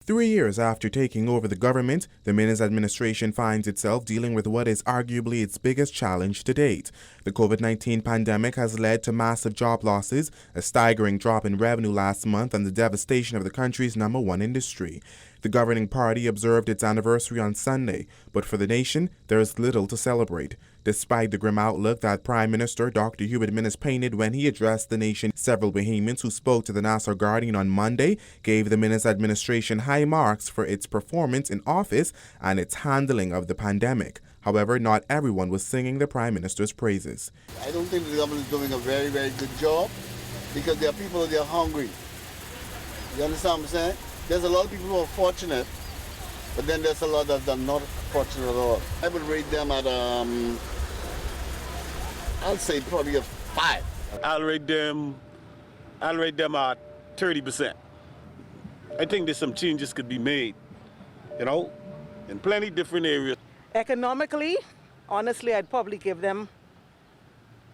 3 years after taking over the government, the Minnis administration finds itself dealing with what is arguably its biggest challenge to date. The COVID-19 pandemic has led to massive job losses, a staggering drop in revenue last month, and the devastation of the country's #1 industry. The governing party observed its anniversary on Sunday, but for the nation, there is little to celebrate. Despite the grim outlook that Prime Minister Dr. Minnis painted when he addressed the nation, several Bahamians who spoke to the Nassau Guardian on Monday gave the Minnis administration high marks for its performance in office and its handling of the pandemic. However, not everyone was singing the Prime Minister's praises. I don't think the government is doing a very, very good job because there are people that are hungry. You understand what I'm saying? There's a lot of people who are fortunate, but then there's a lot that are not fortunate at all. I would rate them at, I'll say probably a 5. I'll rate them at 30%. I think there's some changes could be made, in plenty different areas. Economically, honestly, I'd probably give them,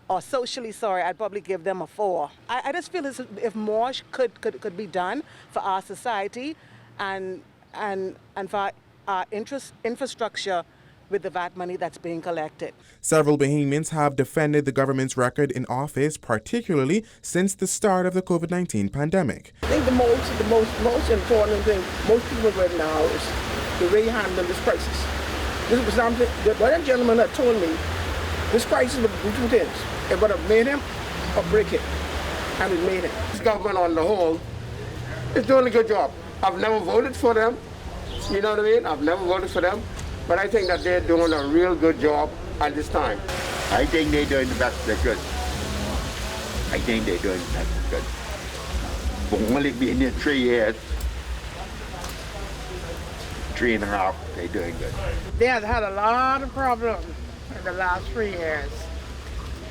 or socially, I'd probably give them a 4. I just feel as if more could be done for our society and for our infrastructure with the VAT money that's being collected. Several Bahamians have defended the government's record in office, particularly since the start of the COVID-19 pandemic. I think the most important thing most people right now is the way you handle this crisis. This was something that one gentleman had told me. This crisis would do two things. It would have made him or break him, and it made him. This government on the whole is doing a good job. I've never voted for them, you know what I mean? I've never voted for them, but I think that they're doing a real good job at this time. I think they're doing the best they could. I think they're doing the best they could. But only being here 3 years, 3.5, they're doing good. They have had a lot of problems in the last 3 years.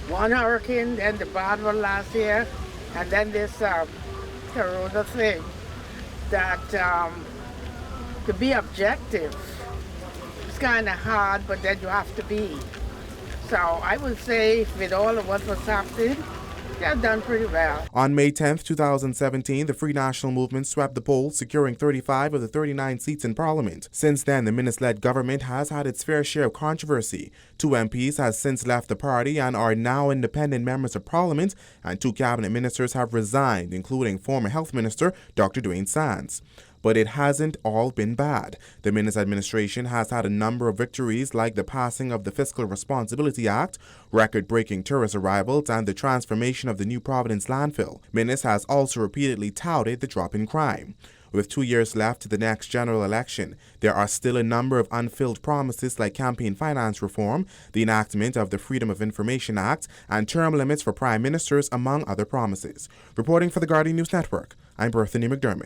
One hurricane, then the bad one last year, and then this corona thing. That to be objective, it's kind of hard, but then you have to be. So I would say with all of what was happening, they've done pretty well. On May 10, 2017, the Free National Movement swept the polls, securing 35 of the 39 seats in Parliament. Since then, the Minnis-led government has had its fair share of controversy. 2 MPs have since left the party and are now independent members of Parliament, and 2 cabinet ministers have resigned, including former Health Minister Dr. Dwayne Sands. But it hasn't all been bad. The Minnis administration has had a number of victories, like the passing of the Fiscal Responsibility Act, record-breaking tourist arrivals, and the transformation of the New Providence landfill. Minnis has also repeatedly touted the drop in crime. With 2 years left to the next general election, there are still a number of unfilled promises like campaign finance reform, the enactment of the Freedom of Information Act, and term limits for prime ministers, among other promises. Reporting for the Guardian News Network, I'm Berthany McDermott.